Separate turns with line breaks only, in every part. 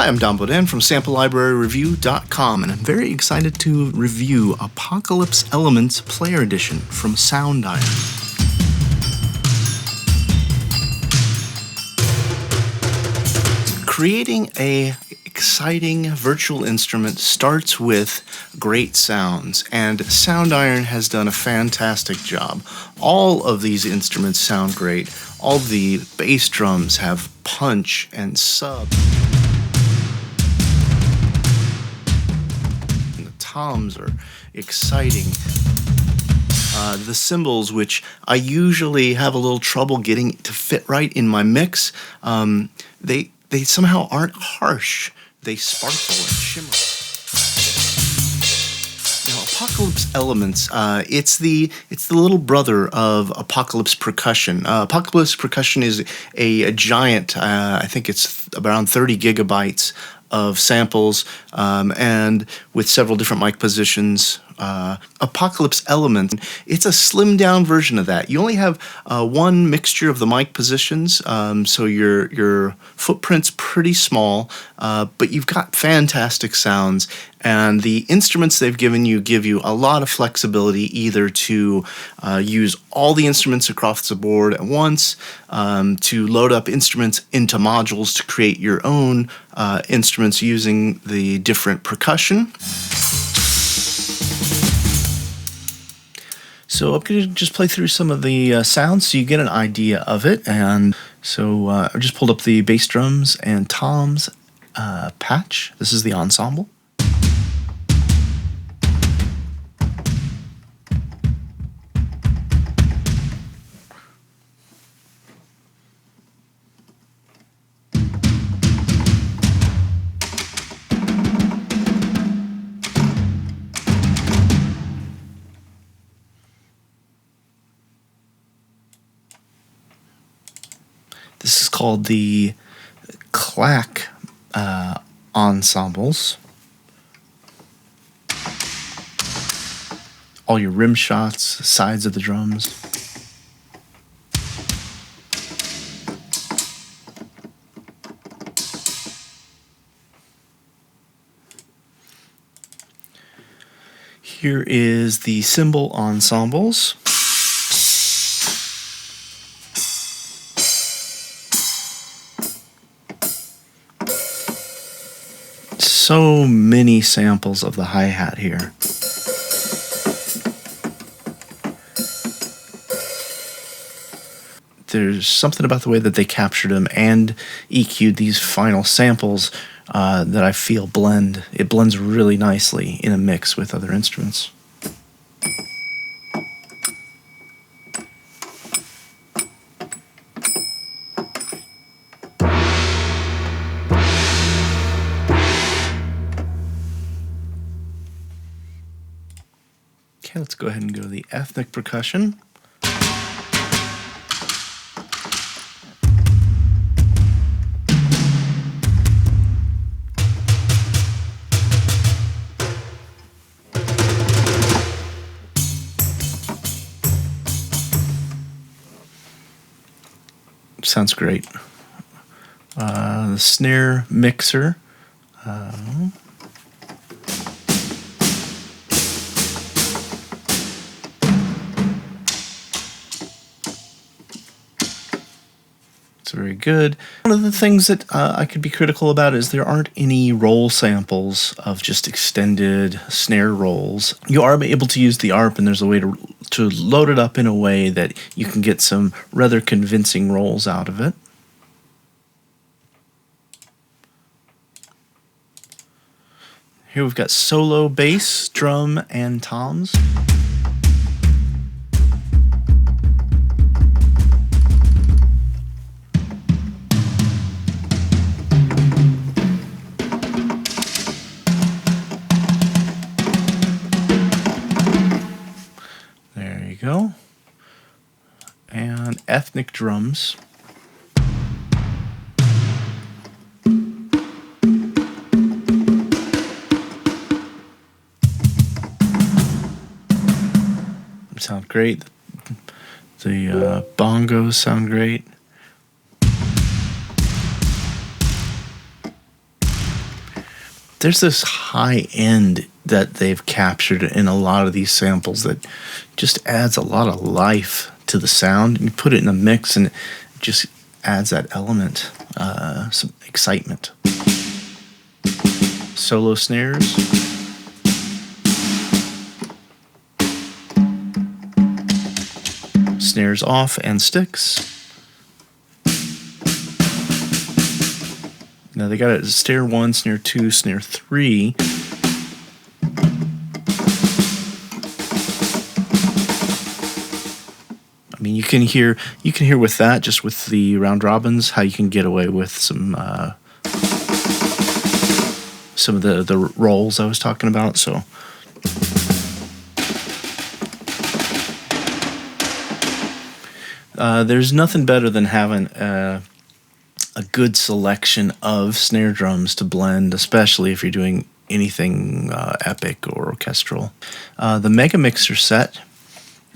Hi, I'm Don Bodin from SampleLibraryReview.com, and I'm very excited to review Apocalypse Elements Player Edition from Soundiron. Creating an exciting virtual instrument starts with great sounds, and Soundiron has done a fantastic job. All of these instruments sound great. All the bass drums have punch and sub. And the toms are exciting. The cymbals, which I usually have a little trouble getting to fit right in my mix, they somehow aren't harsh. They sparkle and shimmer. Now, Apocalypse Elements, it's the little brother of Apocalypse Percussion. Apocalypse Percussion is a giant. I think it's around 30 gigabytes of samples, and with several different mic positions. Apocalypse Element, it's a slimmed down version of that. You only have one mixture of the mic positions, so your footprint's pretty small, but you've got fantastic sounds, and the instruments they've given you give you a lot of flexibility, either to use all the instruments across the board at once, to load up instruments into modules to create your own instruments using the different percussion. So I'm going to just play through some of the sounds so you get an idea of it. And so I just pulled up the bass drums and toms patch. This is the ensemble. This is called the clack ensembles. All your rim shots, sides of the drums. Here is the cymbal ensembles. So many samples of the hi-hat here. There's something about the way that they captured them and EQ'd these final samples that I feel blend. It blends really nicely in a mix with other instruments. Okay, let's go ahead and go to the ethnic percussion. Sounds great. The snare mixer. It's very good. One of the things that I could be critical about is there aren't any roll samples of just extended snare rolls. You are able to use the ARP, and there's a way to load it up in a way that you can get some rather convincing rolls out of it. Here we've got solo bass, drum, and toms. Go. And ethnic drums. Sound great. The bongos sound great. there's this high end that they've captured in a lot of these samples that just adds a lot of life to the sound. You put it in a mix and it just adds that element, some excitement. Solo snares. Snares off and sticks. Now they got a snare 1, snare 2, snare 3. I mean, you can hear with that, just with the round robins, how you can get away with some of the rolls I was talking about. So there's nothing better than having a good selection of snare drums to blend, especially if you're doing anything epic or orchestral. The Mega Mixer set,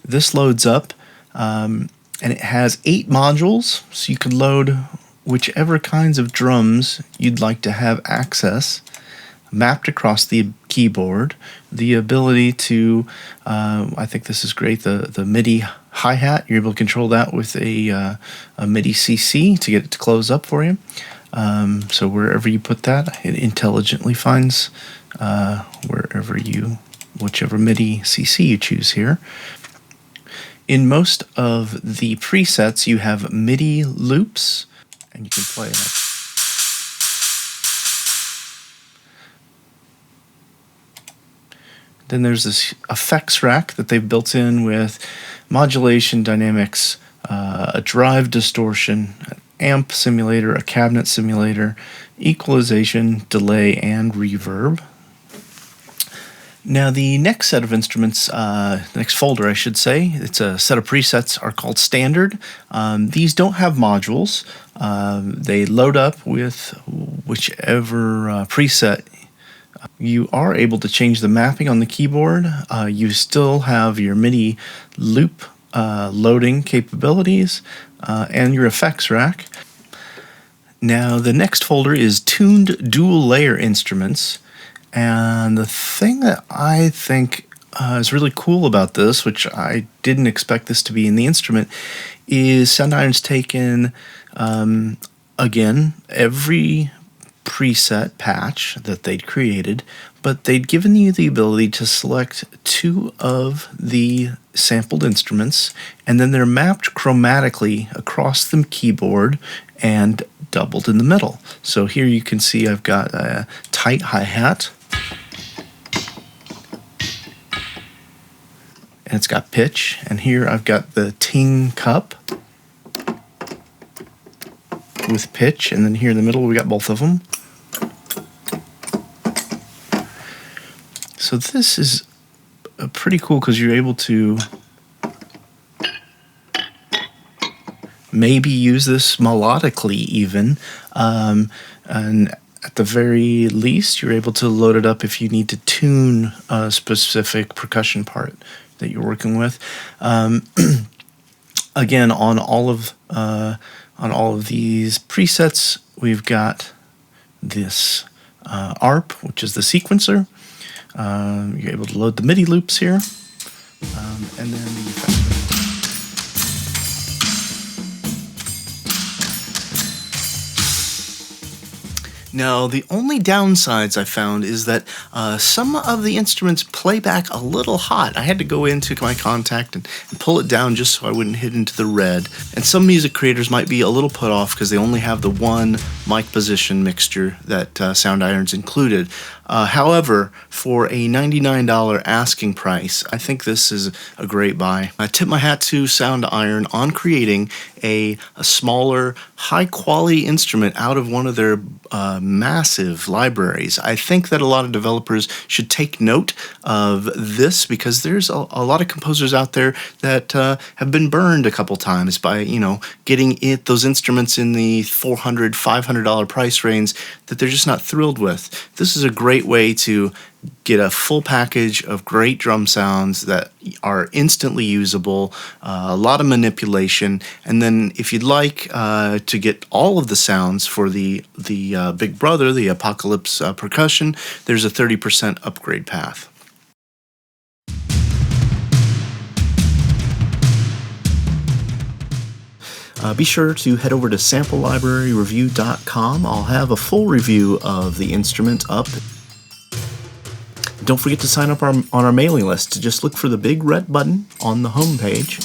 this loads up, and it has 8 modules, so you could load whichever kinds of drums you'd like to have access mapped across the keyboard. The ability to, I think this is great, the MIDI hi-hat, you're able to control that with a MIDI CC to get it to close up for you. So wherever you put that, it intelligently finds whichever MIDI CC you choose here. In most of the presets, you have MIDI loops, and you can play it. Then there's this effects rack that they've built in with modulation, dynamics, a drive distortion, an amp simulator, a cabinet simulator, equalization, delay, and reverb. Now the next set of instruments, next folder I should say, it's a set of presets, are called standard. These don't have modules. They load up with whichever preset. You are able to change the mapping on the keyboard. You still have your MIDI loop loading capabilities and your effects rack. Now the next folder is tuned dual layer instruments. And the thing that I think is really cool about this, which I didn't expect this to be in the instrument, is Soundiron's taken, again, every preset patch that they'd created, but they'd given you the ability to select 2 of the sampled instruments, and then they're mapped chromatically across the keyboard and doubled in the middle. So here you can see I've got a tight hi-hat, and it's got pitch, and here I've got the ting cup with pitch, and then here in the middle we got both of them. So this is pretty cool because you're able to maybe use this melodically even, and at the very least you're able to load it up if you need to tune a specific percussion part that you're working with. Again, on all of these presets, we've got this ARP, which is the sequencer. You're able to load the MIDI loops here, and then the effects. Now, the only downsides I found is that some of the instruments play back a little hot. I had to go into my contact and pull it down just so I wouldn't hit into the red. And some music creators might be a little put off because they only have the one mic position mixture that Soundiron's included. However, for a $99 asking price, I think this is a great buy. I tip my hat to Soundiron on creating a smaller, high-quality instrument out of one of their massive libraries. I think that a lot of developers should take note of this because there's a lot of composers out there that have been burned a couple times by, getting those instruments in the $400, $500 price range that they're just not thrilled with. This is a great great way to get a full package of great drum sounds that are instantly usable, a lot of manipulation, and then if you'd like to get all of the sounds for the Big Brother, the Apocalypse Percussion, there's a 30% upgrade path. Be sure to head over to samplelibraryreview.com. I'll have a full review of the instrument up. Don't forget to sign up on our mailing list. Just look for the big red button on the home page.